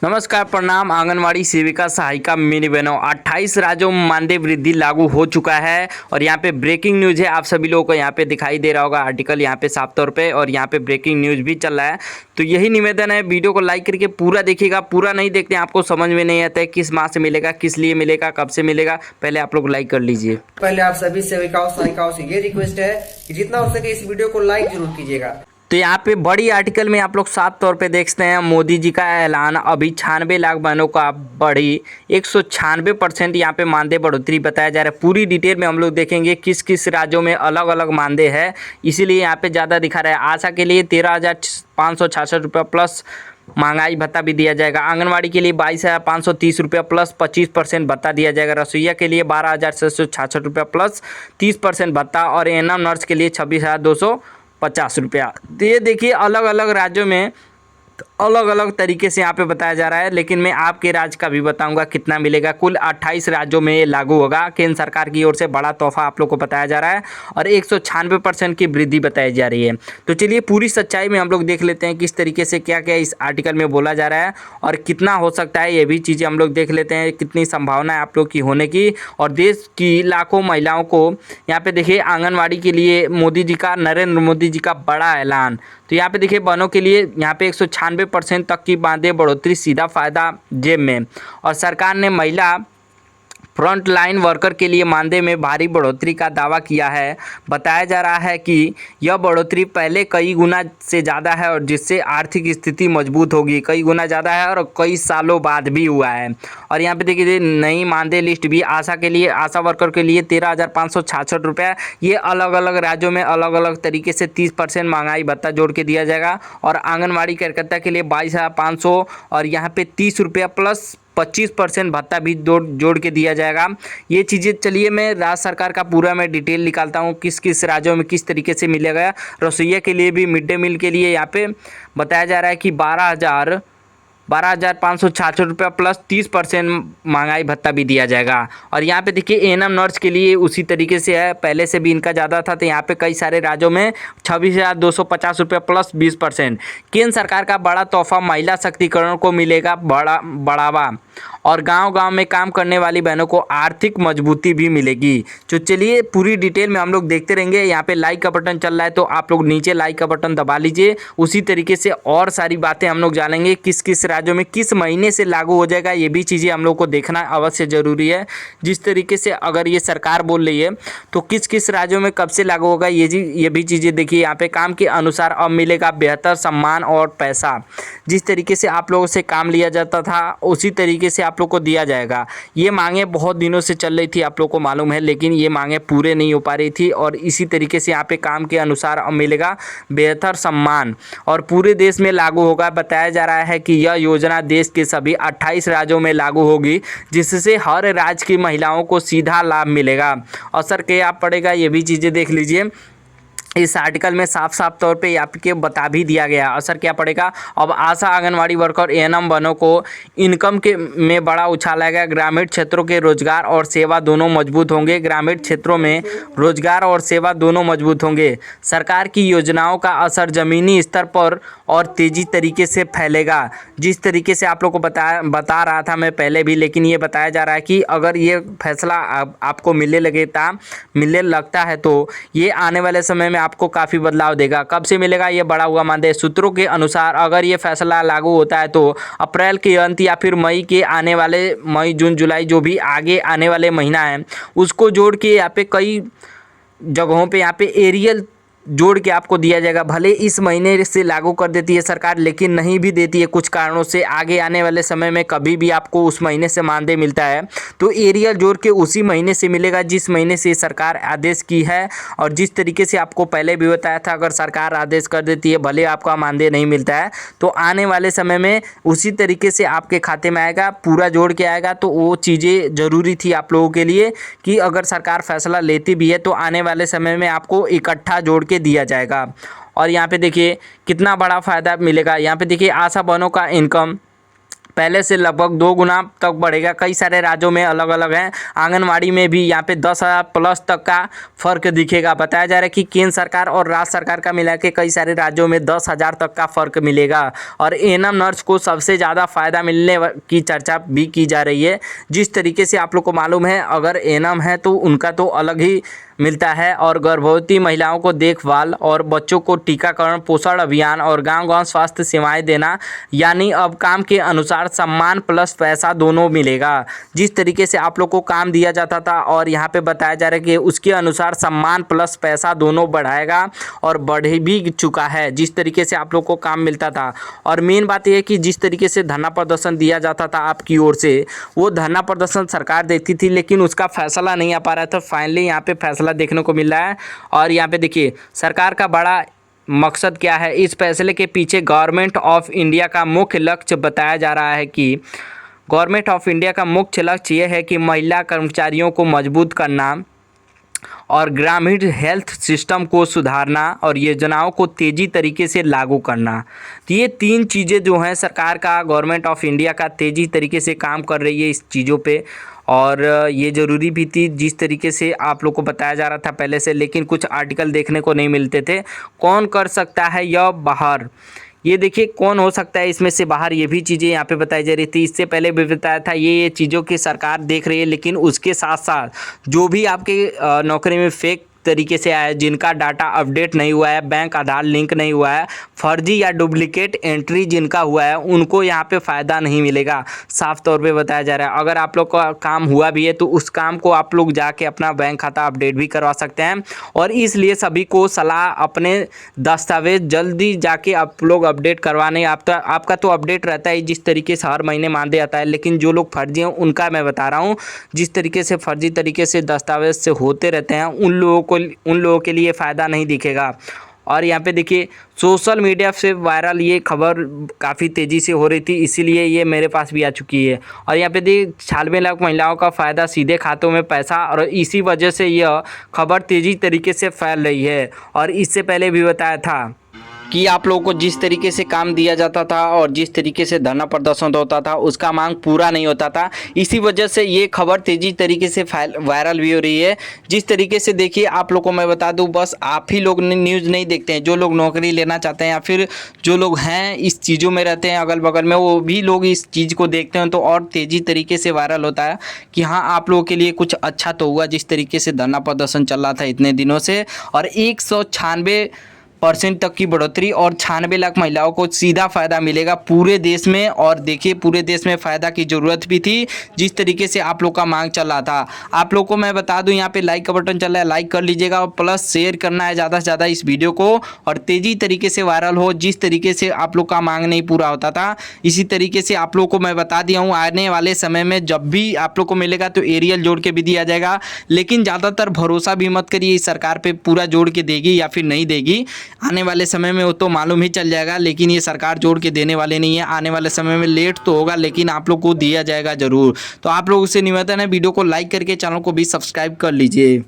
नमस्कार, प्रणाम। आंगनवाड़ी सेविका सहायिका मेरी बहनों, 28 राज्यों में मानदेय वृद्धि लागू हो चुका है। और यहाँ पे ब्रेकिंग न्यूज़ है, आप सभी लोगों को यहाँ पे दिखाई दे रहा होगा आर्टिकल यहाँ पे साफ तौर पे, और यहाँ पे ब्रेकिंग न्यूज़ भी चल रहा है। तो यही निवेदन है, वीडियो को लाइक करके पूरा देखिएगा। पूरा नहीं देखते हैं आपको समझ में नहीं आता है किस माह से मिलेगा, किस लिए मिलेगा, कब से मिलेगा। पहले आप लोग लाइक कर लीजिए। पहले आप सभी सेविकाओं सहायिकाओं से ये रिक्वेस्ट है कि जितना हो सके इस वीडियो को लाइक जरूर कीजिएगा। तो यहाँ पे बड़ी आर्टिकल में आप लोग साफ तौर पे देख सकते हैं, मोदी जी का ऐलान, अभी 96 लाख बहनों का बढ़ी 196% यहाँ पे मानदेय बढ़ोतरी बताया जा रहा है। पूरी डिटेल में हम लोग देखेंगे किस किस राज्यों में अलग अलग मानदेय है, इसीलिए यहाँ पे ज़्यादा दिखा रहा है। आशा के लिए 13,566 रुपये प्लस महंगाई भत्ता भी दिया जाएगा। आंगनवाड़ी के लिए 22,530 रुपये प्लस 25% भत्ता दिया जाएगा। रसोईया के लिए 12,666 रुपये प्लस 30% भत्ता, और एएनएम नर्स के लिए 26,250 रुपया। तो ये देखिए अलग अलग राज्यों में अलग अलग तरीके से यहाँ पे बताया जा रहा है, लेकिन मैं आपके राज्य का भी बताऊंगा कितना मिलेगा। कुल 28 राज्यों में ये लागू होगा। केंद्र सरकार की ओर से बड़ा तोहफा आप लोग को बताया जा रहा है, और 196% की वृद्धि बताई जा रही है। तो चलिए पूरी सच्चाई में हम लोग देख लेते हैं किस तरीके से क्या क्या इस आर्टिकल में बोला जा रहा है और कितना हो सकता है, ये भी चीज़ें हम लोग देख लेते हैं, कितनी संभावना है आप लोग की होने की। और देश की लाखों महिलाओं को यहाँ पे देखिए आंगनवाड़ी के लिए मोदी जी का, नरेंद्र मोदी जी का बड़ा ऐलान। तो यहाँ पे देखिए बहनों के लिए यहाँ पे 196% तक की मानदेय बढ़ोतरी, सीधा फायदा जेब में। और सरकार ने महिला फ्रंट लाइन वर्कर के लिए मानदेय में भारी बढ़ोतरी का दावा किया है। बताया जा रहा है कि यह बढ़ोतरी पहले कई गुना से ज़्यादा है, और जिससे आर्थिक स्थिति मजबूत होगी। कई गुना ज़्यादा है और कई सालों बाद भी हुआ है। और यहाँ पे देखिए नई मानदेय लिस्ट भी आशा के लिए, आशा वर्कर के लिए 13,566 रुपये। ये अलग अलग राज्यों में अलग अलग तरीके से 30% महंगाई भत्ता जोड़ के दिया जाएगा। और आंगनवाड़ी कार्यकर्ता के लिए 22,500, और यहाँ पे 30 रुपया प्लस 25% भत्ता भी जोड़ के दिया जाएगा। ये चीज़ें चलिए मैं राज्य सरकार का पूरा मैं डिटेल निकालता हूँ किस किस राज्यों में किस तरीके से मिलेगा। रसोइया के लिए भी, मिड डे मील के लिए यहाँ पे बताया जा रहा है कि 12,566 रुपये प्लस 30% महंगाई भत्ता भी दिया जाएगा। और यहाँ पे देखिए एएनएम नर्स के लिए उसी तरीके से है, पहले से भी इनका ज़्यादा था। तो यहाँ पे कई सारे राज्यों में 26,250 रुपये प्लस 20%। केंद्र सरकार का बड़ा तोहफा, महिला शक्तिकरण को मिलेगा बढ़ावा, और गांव-गांव में काम करने वाली बहनों को आर्थिक मजबूती भी मिलेगी। तो चलिए पूरी डिटेल में हम लोग देखते रहेंगे। यहाँ पे लाइक का बटन चल रहा है, तो आप लोग नीचे लाइक का बटन दबा लीजिए। उसी तरीके से और सारी बातें हम लोग जानेंगे किस किस राज्यों में किस महीने से लागू हो जाएगा। ये भी चीज़ें हम लोग को देखना अवश्य ज़रूरी है। जिस तरीके से अगर ये सरकार बोल रही है तो किस किस राज्यों में कब से लागू होगा, ये भी चीज़ें देखिए। यहाँ पे काम के अनुसार अब मिलेगा बेहतर सम्मान और पैसा। जिस तरीके से आप लोगों से काम लिया जाता था उसी तरीके से आप लोग को दिया जाएगा। ये मांगे बहुत दिनों से चल रही थी, आप लोग को मालूम है, लेकिन ये मांगे पूरे नहीं हो पा रही थी। और इसी तरीके से यहाँ पे काम के अनुसार अब मिलेगा बेहतर सम्मान, और पूरे देश में लागू होगा। बताया जा रहा है कि यह योजना देश के सभी 28 राज्यों में लागू होगी, जिससे हर राज्य की महिलाओं को सीधा लाभ मिलेगा। असर क्या पड़ेगा ये भी चीज़ें देख लीजिए। इस आर्टिकल में साफ साफ तौर पे आपके बता भी दिया गया असर क्या पड़ेगा। अब आशा, आंगनवाड़ी वर्कर, एएनएम बहनों को इनकम के में बड़ा उछाल आएगा। ग्रामीण क्षेत्रों के रोजगार और सेवा दोनों मजबूत होंगे। ग्रामीण क्षेत्रों में रोजगार और सेवा दोनों मजबूत होंगे। सरकार की योजनाओं का असर ज़मीनी स्तर पर और तेज़ी तरीके से फैलेगा। जिस तरीके से आप लोग को बता रहा था मैं पहले भी, लेकिन ये बताया जा रहा है कि अगर ये फैसला आपको मिलने लगता है तो ये आने वाले समय में आपको काफ़ी बदलाव देगा। कब से मिलेगा ये बढ़ा हुआ मानदेय? सूत्रों के अनुसार अगर ये फैसला लागू होता है तो अप्रैल के अंत या फिर मई जून जुलाई जो भी आगे आने वाले महीना है उसको जोड़ के यहाँ पे कई जगहों पे यहाँ पे एरियल जोड़ के आपको दिया जाएगा। भले इस महीने से लागू कर देती है सरकार, लेकिन नहीं भी देती है कुछ कारणों से, आगे आने वाले समय में कभी भी आपको उस महीने से मानदेय मिलता है तो एरियल जोड़ के उसी महीने से मिलेगा जिस महीने से सरकार आदेश की है। और जिस तरीके से आपको पहले भी बताया था, अगर सरकार आदेश कर देती है भले आपका मानदेय नहीं मिलता है तो आने वाले समय में उसी तरीके से आपके खाते में आएगा, पूरा जोड़ के आएगा। तो वो चीज़ें ज़रूरी थी आप लोगों के लिए कि अगर सरकार फैसला लेती भी है तो आने वाले समय में आपको इकट्ठा जोड़ के दिया जाएगा। और यहाँ पे देखिए कितना बड़ा फ़ायदा मिलेगा। यहाँ पे देखिए आशा बहनों का इनकम पहले से लगभग 2 गुना तक बढ़ेगा। कई सारे राज्यों में अलग अलग हैं। आंगनवाड़ी में भी यहाँ पे 10,000 प्लस तक का फ़र्क दिखेगा। बताया जा रहा है कि केंद्र सरकार और राज्य सरकार का मिला के कई सारे राज्यों में 10,000 तक का फ़र्क मिलेगा। और एएनएम नर्स को सबसे ज़्यादा फ़ायदा मिलने की चर्चा भी की जा रही है। जिस तरीके से आप लोग को मालूम है, अगर एएनएम है तो उनका तो अलग ही मिलता है। और गर्भवती महिलाओं को देखभाल और बच्चों को टीकाकरण, पोषण अभियान और गांव-गांव स्वास्थ्य सेवाएं देना, यानी अब काम के अनुसार सम्मान प्लस पैसा दोनों मिलेगा। जिस तरीके से आप लोग को काम दिया जाता था और यहाँ पे बताया जा रहा है कि उसके अनुसार सम्मान प्लस पैसा दोनों बढ़ाएगा और बढ़ भी चुका है। जिस तरीके से आप लोग को काम मिलता था, और मेन बात यह है कि जिस तरीके से धरना प्रदर्शन दिया जाता था आपकी ओर से, वो धरना प्रदर्शन सरकार देखती थी लेकिन उसका फैसला नहीं आ पा रहा था। फाइनली यहाँ पे फैसला देखने को मिल रहा है। और यहाँ पे देखिए सरकार का बड़ा मकसद क्या है। इस फैसले के पीछे गवर्नमेंट ऑफ इंडिया का मुख्य लक्ष्य बताया जा रहा है कि गवर्नमेंट ऑफ इंडिया का मुख्य लक्ष्य ये है कि महिला कर्मचारियों को मजबूत करना और ग्रामीण हेल्थ सिस्टम को सुधारना और योजनाओं को तेज़ी तरीके से लागू करना। तो ये 3 चीज़ें जो हैं सरकार का, गवर्नमेंट ऑफ इंडिया का तेज़ी तरीके से काम कर रही है इस चीज़ों पे। और ये ज़रूरी भी थी जिस तरीके से आप लोग को बताया जा रहा था पहले से, लेकिन कुछ आर्टिकल देखने को नहीं मिलते थे। कौन कर सकता है यह बाहर, ये देखिए कौन हो सकता है इसमें से बाहर, ये भी चीज़ें यहाँ पे बताई जा रही थी। इससे पहले भी बताया था ये चीज़ों की सरकार देख रही है, लेकिन उसके साथ साथ जो भी आपके नौकरी में फेक तरीके से आया, जिनका डाटा अपडेट नहीं हुआ है, बैंक आधार लिंक नहीं हुआ है, फर्जी या डुप्लीकेट एंट्री जिनका हुआ है, उनको यहाँ पे फ़ायदा नहीं मिलेगा। साफ तौर पे बताया जा रहा है। अगर आप लोग का काम हुआ भी है तो उस काम को आप लोग जाके अपना बैंक खाता अपडेट भी करवा सकते हैं। और इसलिए सभी को सलाह, अपने दस्तावेज जल्दी जाके आप लोग अपडेट करवाने। आपका तो अपडेट रहता है जिस तरीके से हर महीने मानदेय आता है, लेकिन जो लोग फर्जी हैं उनका मैं बता रहा हूँ, जिस तरीके से फर्जी तरीके से दस्तावेज से होते रहते हैं उन लोगों के लिए फ़ायदा नहीं दिखेगा। और यहाँ पे देखिए सोशल मीडिया से वायरल ये खबर काफ़ी तेज़ी से हो रही थी, इसीलिए ये मेरे पास भी आ चुकी है। और यहाँ पे देखिए 96 लाख महिलाओं का फ़ायदा, सीधे खातों में पैसा, और इसी वजह से यह खबर तेज़ी तरीके से फैल रही है। और इससे पहले भी बताया था कि आप लोगों को जिस तरीके से काम दिया जाता था और जिस तरीके से धरना प्रदर्शन होता था उसका मांग पूरा नहीं होता था। इसी वजह से ये खबर तेज़ी तरीके से वायरल भी हो रही है। जिस तरीके से देखिए आप लोगों को मैं बता दूं, बस आप ही लोग न्यूज़ नहीं देखते हैं, जो लोग नौकरी लेना चाहते हैं या फिर जो लोग हैं इस चीज़ों में रहते हैं अगल बगल में, वो भी लोग इस चीज़ को देखते हैं तो और तेज़ी तरीके से वायरल होता है कि हाँ आप लोगों के लिए कुछ अच्छा तो हुआ। जिस तरीके से धरना प्रदर्शन चल रहा था इतने दिनों से, और 196% तक की बढ़ोतरी और 96 लाख महिलाओं को सीधा फ़ायदा मिलेगा पूरे देश में। और देखिए पूरे देश में फ़ायदा की ज़रूरत भी थी जिस तरीके से आप लोग का मांग चल रहा था। आप लोग को मैं बता दूं यहाँ पे लाइक का बटन चल रहा है, लाइक कर लीजिएगा और प्लस शेयर करना है ज़्यादा से ज़्यादा इस वीडियो को, और तेज़ी तरीके से वायरल हो। जिस तरीके से आप लोग का मांग नहीं पूरा होता था, इसी तरीके से आप लोग को मैं बता दिया हूँ आने वाले समय में जब भी आप लोग को मिलेगा तो एरियल जोड़ के भी दिया जाएगा। लेकिन ज़्यादातर भरोसा भी मत करिए इस सरकार पर, पूरा जोड़ के देगी या फिर नहीं देगी आने वाले समय में वो तो मालूम ही चल जाएगा। लेकिन ये सरकार जोड़ के देने वाले नहीं है, आने वाले समय में लेट तो होगा लेकिन आप लोग को दिया जाएगा ज़रूर। तो आप लोगों से निवेदन है वीडियो को लाइक करके चैनल को भी सब्सक्राइब कर लीजिए।